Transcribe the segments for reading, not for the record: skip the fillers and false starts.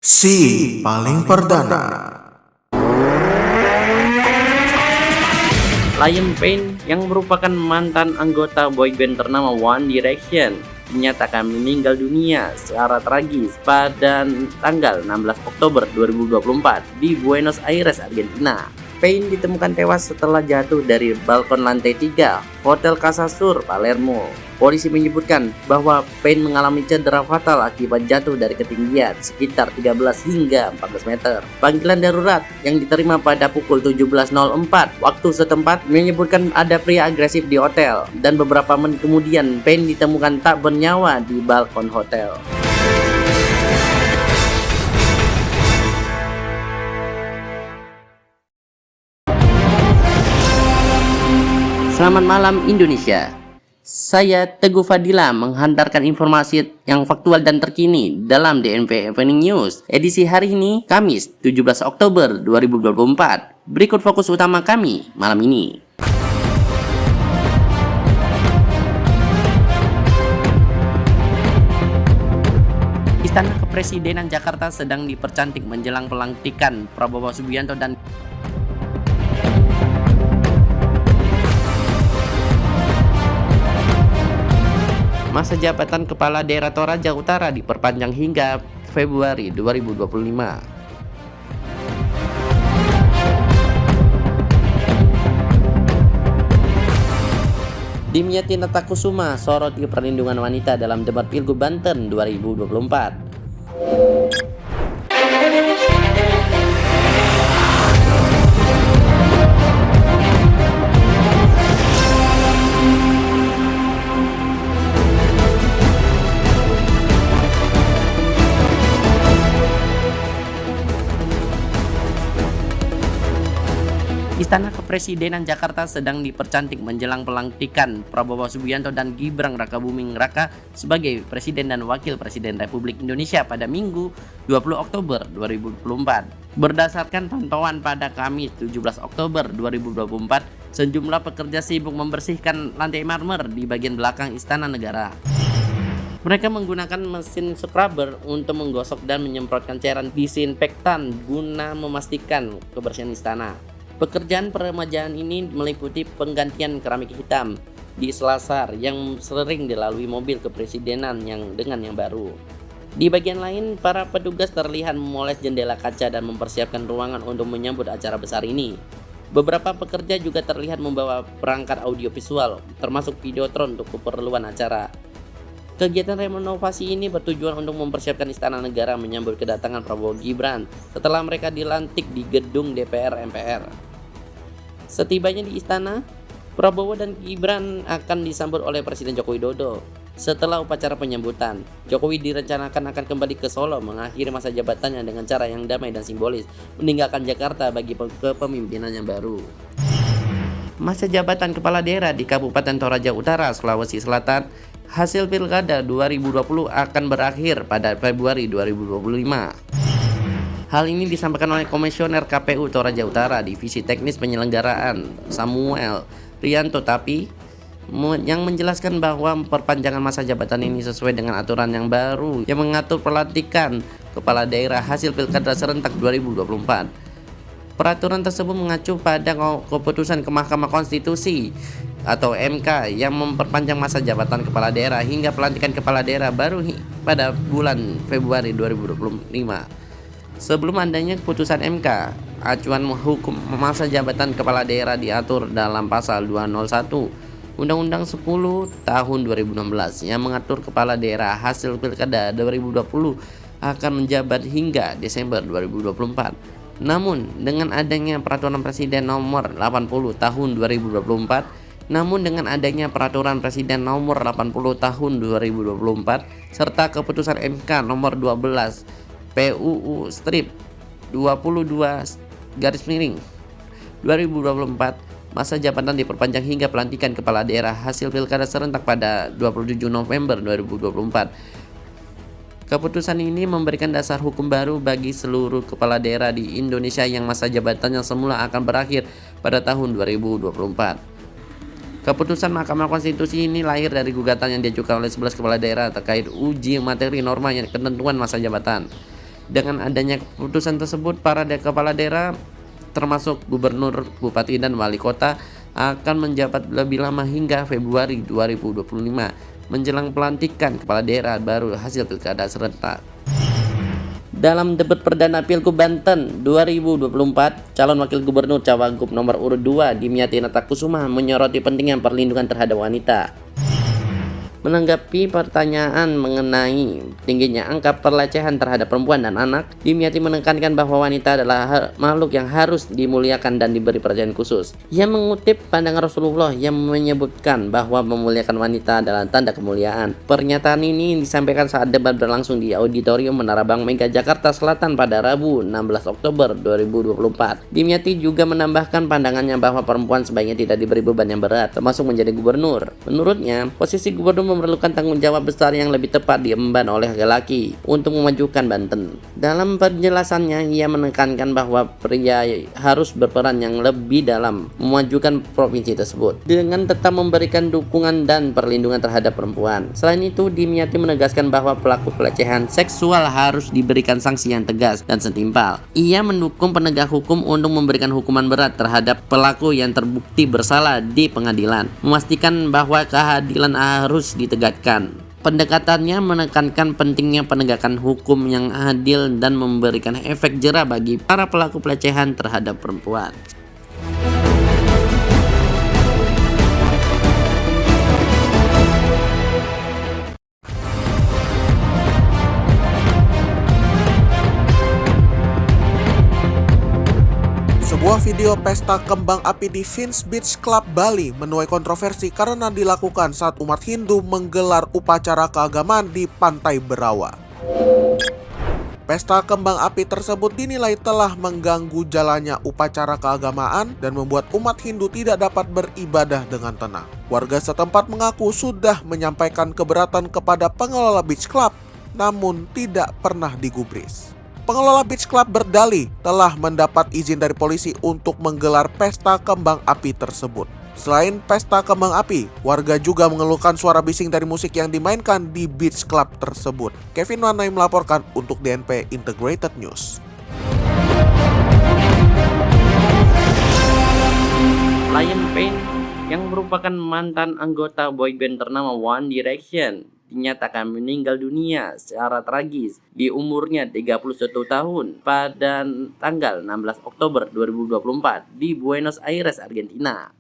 Si paling perdana. Liam Payne yang merupakan mantan anggota boyband ternama One Direction dinyatakan meninggal dunia secara tragis pada tanggal 16 Oktober 2024 di Buenos Aires, Argentina. Payne ditemukan tewas setelah jatuh dari balkon lantai 3 Hotel Casa Sur, Palermo. Polisi menyebutkan bahwa Payne mengalami cedera fatal akibat jatuh dari ketinggian sekitar 13 hingga 14 meter. Panggilan darurat yang diterima pada pukul 17.04 waktu setempat menyebutkan ada pria agresif di hotel, dan beberapa menit kemudian Payne ditemukan tak bernyawa di balkon hotel. Selamat malam Indonesia. Saya Teguh Fadila menghantarkan informasi yang faktual dan terkini dalam DNP Evening News edisi hari ini, Kamis 17 Oktober 2024. Berikut fokus utama kami malam ini. Istana Kepresidenan Jakarta sedang dipercantik menjelang pelantikan Prabowo Subianto dan masa jabatan Kepala Daerah Toraja Utara diperpanjang hingga Februari 2025. Dimyati Natakusuma soroti perlindungan wanita dalam debat Pilgub Banten 2024. Istana Kepresidenan Jakarta sedang dipercantik menjelang pelantikan Prabowo Subianto dan Gibran Rakabuming Raka sebagai Presiden dan Wakil Presiden Republik Indonesia pada Minggu 20 Oktober 2024. Berdasarkan pantauan pada Kamis 17 Oktober 2024, sejumlah pekerja sibuk membersihkan lantai marmer di bagian belakang Istana Negara. Mereka menggunakan mesin scrubber untuk menggosok dan menyemprotkan cairan disinfektan guna memastikan kebersihan istana. Pekerjaan peremajaan ini meliputi penggantian keramik hitam di selasar yang sering dilalui mobil kepresidenan dengan yang baru. Di bagian lain, para petugas terlihat memoles jendela kaca dan mempersiapkan ruangan untuk menyambut acara besar ini. Beberapa pekerja juga terlihat membawa perangkat audiovisual, termasuk videotron untuk keperluan acara. Kegiatan renovasi ini bertujuan untuk mempersiapkan Istana Negara menyambut kedatangan Prabowo Gibran setelah mereka dilantik di gedung DPR MPR. Setibanya di istana, Prabowo dan Gibran akan disambut oleh Presiden Joko Widodo. Setelah upacara penyambutan, Jokowi direncanakan akan kembali ke Solo mengakhiri masa jabatannya dengan cara yang damai dan simbolis, meninggalkan Jakarta bagi kepemimpinan yang baru. Masa jabatan kepala daerah di Kabupaten Toraja Utara, Sulawesi Selatan, hasil Pilkada 2020 akan berakhir pada Februari 2025. Hal ini disampaikan oleh Komisioner KPU Toraja Utara Divisi Teknis Penyelenggaraan Samuel Rianto Tapi yang menjelaskan bahwa perpanjangan masa jabatan ini sesuai dengan aturan yang baru yang mengatur pelantikan kepala daerah hasil Pilkada serentak 2024. Peraturan tersebut mengacu pada keputusan Mahkamah Konstitusi atau MK yang memperpanjang masa jabatan kepala daerah hingga pelantikan kepala daerah baru pada bulan Februari 2025. Sebelum adanya keputusan MK, acuan hukum masa jabatan kepala daerah diatur dalam pasal 201 Undang-Undang 10 tahun 2016 yang mengatur kepala daerah hasil Pilkada 2020 akan menjabat hingga Desember 2024. Namun, dengan adanya Peraturan Presiden Nomor 80 tahun 2024 Tahun 2024 serta keputusan MK Nomor 12 PUU Strip 22/2024 masa jabatan diperpanjang hingga pelantikan kepala daerah hasil Pilkada serentak pada 27 November 2024. Keputusan ini memberikan dasar hukum baru bagi seluruh kepala daerah di Indonesia yang masa jabatannya semula akan berakhir pada tahun 2024. Keputusan Mahkamah Konstitusi ini lahir dari gugatan yang diajukan oleh 11 kepala daerah terkait uji materi norma yang ketentuan masa jabatan. Dengan adanya keputusan tersebut, para kepala daerah termasuk gubernur, bupati, dan wali kota akan menjabat lebih lama hingga Februari 2025 menjelang pelantikan kepala daerah baru hasil pilkada serentak. Dalam debat perdana Pilgub Banten 2024, calon wakil gubernur Cawagup nomor urut 2 Dimyati Natakusuma menyoroti pentingnya perlindungan terhadap wanita. Menanggapi pertanyaan mengenai tingginya angka pelecehan terhadap perempuan dan anak, Dimyati menekankan bahwa wanita adalah makhluk yang harus dimuliakan dan diberi perhatian khusus. Ia mengutip pandangan Rasulullah yang menyebutkan bahwa memuliakan wanita adalah tanda kemuliaan. Pernyataan ini disampaikan saat debat berlangsung di Auditorium Menara Bank Mega Jakarta Selatan pada Rabu 16 Oktober 2024. Dimyati juga menambahkan pandangannya bahwa perempuan sebaiknya tidak diberi beban yang berat, termasuk menjadi gubernur. Menurutnya, posisi gubernur memerlukan tanggung jawab besar yang lebih tepat diemban oleh laki-laki untuk memajukan Banten. Dalam penjelasannya, ia menekankan bahwa pria harus berperan yang lebih dalam memajukan provinsi tersebut dengan tetap memberikan dukungan dan perlindungan terhadap perempuan. Selain itu, Dimyati menegaskan bahwa pelaku pelecehan seksual harus diberikan sanksi yang tegas dan setimpal. Ia mendukung penegak hukum untuk memberikan hukuman berat terhadap pelaku yang terbukti bersalah di pengadilan, memastikan bahwa keadilan harus ditegakkan. Pendekatannya menekankan pentingnya penegakan hukum yang adil dan memberikan efek jera bagi para pelaku pelecehan terhadap perempuan. Sebuah video pesta kembang api di Vince Beach Club Bali menuai kontroversi karena dilakukan saat umat Hindu menggelar upacara keagamaan di Pantai Berawa. Pesta kembang api tersebut dinilai telah mengganggu jalannya upacara keagamaan dan membuat umat Hindu tidak dapat beribadah dengan tenang. Warga setempat mengaku sudah menyampaikan keberatan kepada pengelola beach club, namun tidak pernah digubris. Pengelola beach club berdalih telah mendapat izin dari polisi untuk menggelar pesta kembang api tersebut. Selain pesta kembang api, warga juga mengeluhkan suara bising dari musik yang dimainkan di beach club tersebut. Kevin Wanai melaporkan untuk DNP Integrated News. Liam Payne yang merupakan mantan anggota boyband ternama One Direction dinyatakan meninggal dunia secara tragis di umurnya 31 tahun pada tanggal 16 Oktober 2024 di Buenos Aires, Argentina.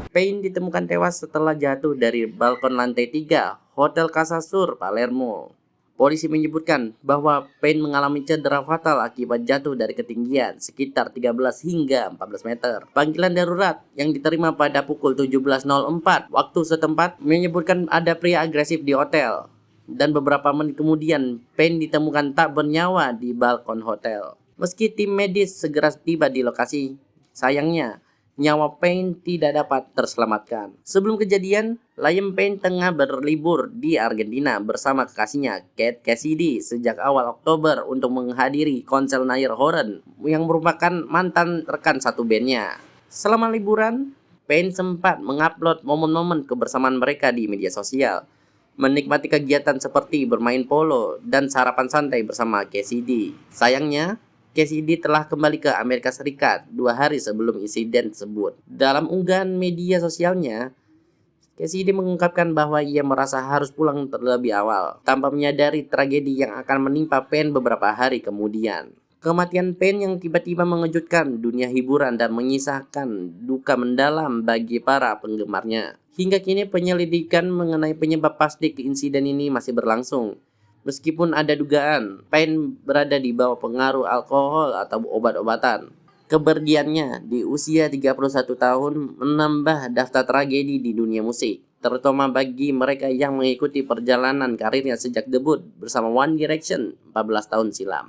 Payne ditemukan tewas setelah jatuh dari balkon lantai 3 Hotel Casa Sur, Palermo. Polisi menyebutkan bahwa Payne mengalami cedera fatal akibat jatuh dari ketinggian sekitar 13 hingga 14 meter. Panggilan darurat yang diterima pada pukul 17.04 waktu setempat menyebutkan ada pria agresif di hotel. Dan beberapa menit kemudian, Payne ditemukan tak bernyawa di balkon hotel. Meski tim medis segera tiba di lokasi, sayangnya nyawa Payne tidak dapat terselamatkan. Sebelum kejadian, Liam Payne tengah berlibur di Argentina bersama kekasihnya Kate Cassidy sejak awal Oktober untuk menghadiri konser Niall Horan yang merupakan mantan rekan satu bandnya. Selama liburan, Payne sempat mengupload momen-momen kebersamaan mereka di media sosial, menikmati kegiatan seperti bermain polo dan sarapan santai bersama Cassidy. Sayangnya, Cassidy telah kembali ke Amerika Serikat 2 hari sebelum insiden tersebut. Dalam unggahan media sosialnya, Cassidy mengungkapkan bahwa ia merasa harus pulang terlebih awal, tanpa menyadari tragedi yang akan menimpa Payne beberapa hari kemudian. Kematian Payne yang tiba-tiba mengejutkan dunia hiburan dan menyisakan duka mendalam bagi para penggemarnya. Hingga kini penyelidikan mengenai penyebab pasti insiden ini masih berlangsung. Meskipun ada dugaan Payne berada di bawah pengaruh alkohol atau obat-obatan. Kepergiannya di usia 31 tahun menambah daftar tragedi di dunia musik, terutama bagi mereka yang mengikuti perjalanan karirnya sejak debut bersama One Direction 14 tahun silam.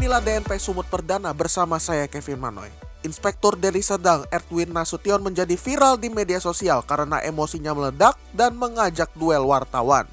Inilah DNP Sumut Perdana bersama saya Kevin Manoy. Inspektur Deli Serdang Edwin Nasution menjadi viral di media sosial karena emosinya meledak dan mengajak duel wartawan.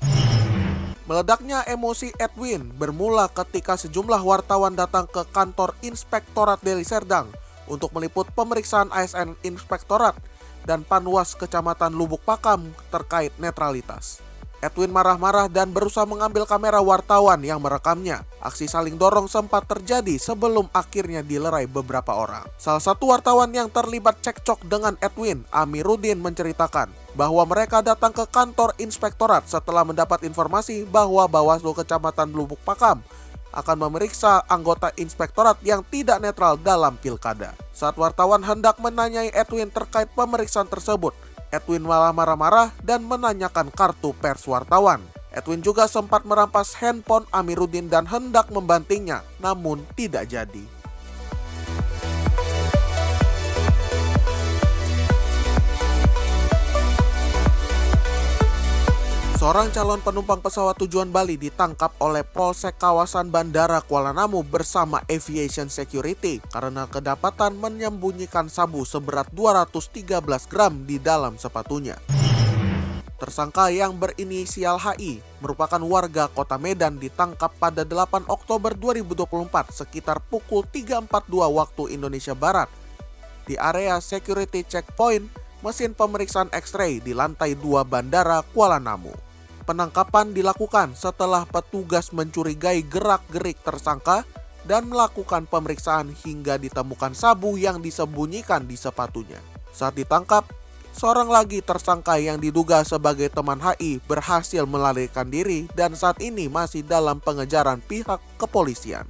Meledaknya emosi Edwin bermula ketika sejumlah wartawan datang ke kantor Inspektorat Deli Serdang untuk meliput pemeriksaan ASN Inspektorat dan Panwas Kecamatan Lubuk Pakam terkait netralitas. Edwin marah-marah dan berusaha mengambil kamera wartawan yang merekamnya. Aksi saling dorong sempat terjadi sebelum akhirnya dilerai beberapa orang. Salah satu wartawan yang terlibat cekcok dengan Edwin, Amiruddin, menceritakan bahwa mereka datang ke kantor inspektorat setelah mendapat informasi bahwa Bawaslu Kecamatan Lubuk Pakam akan memeriksa anggota inspektorat yang tidak netral dalam pilkada. Saat wartawan hendak menanyai Edwin terkait pemeriksaan tersebut, Edwin malah marah-marah dan menanyakan kartu pers wartawan. Edwin juga sempat merampas handphone Amiruddin dan hendak membantingnya, namun tidak jadi. Seorang calon penumpang pesawat tujuan Bali ditangkap oleh Polsek kawasan Bandara Kuala Namu bersama Aviation Security karena kedapatan menyembunyikan sabu seberat 213 gram di dalam sepatunya. Tersangka yang berinisial HI merupakan warga Kota Medan ditangkap pada 8 Oktober 2024 sekitar pukul 3.42 waktu Indonesia Barat di area security checkpoint mesin pemeriksaan X-ray di lantai 2 Bandara Kuala Namu. Penangkapan dilakukan setelah petugas mencurigai gerak-gerik tersangka dan melakukan pemeriksaan hingga ditemukan sabu yang disembunyikan di sepatunya. Saat ditangkap, seorang lagi tersangka yang diduga sebagai teman HI berhasil melarikan diri dan saat ini masih dalam pengejaran pihak kepolisian.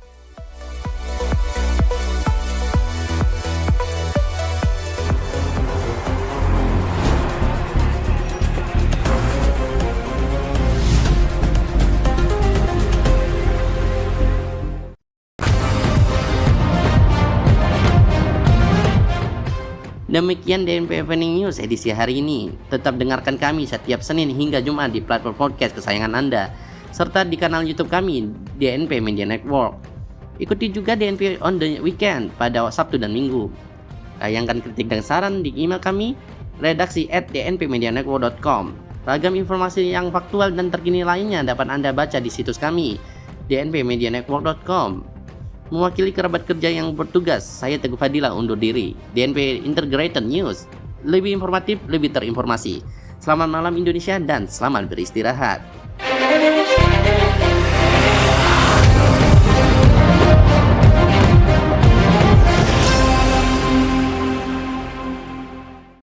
Demikian DNP Evening News edisi hari ini. Tetap dengarkan kami setiap Senin hingga Jumat di platform podcast kesayangan Anda, serta di kanal YouTube kami, DNP Media Network. Ikuti juga DNP on the Weekend pada Sabtu dan Minggu. Tayangkan kritik dan saran di email kami, redaksi@dnpmedianetwork.com. Ragam informasi yang faktual dan terkini lainnya dapat Anda baca di situs kami, dnpmedianetwork.com. Mewakili kerabat kerja yang bertugas, saya Teguh Fadila undur diri. DNP Integrated News, lebih informatif, lebih terinformasi. Selamat malam Indonesia dan selamat beristirahat.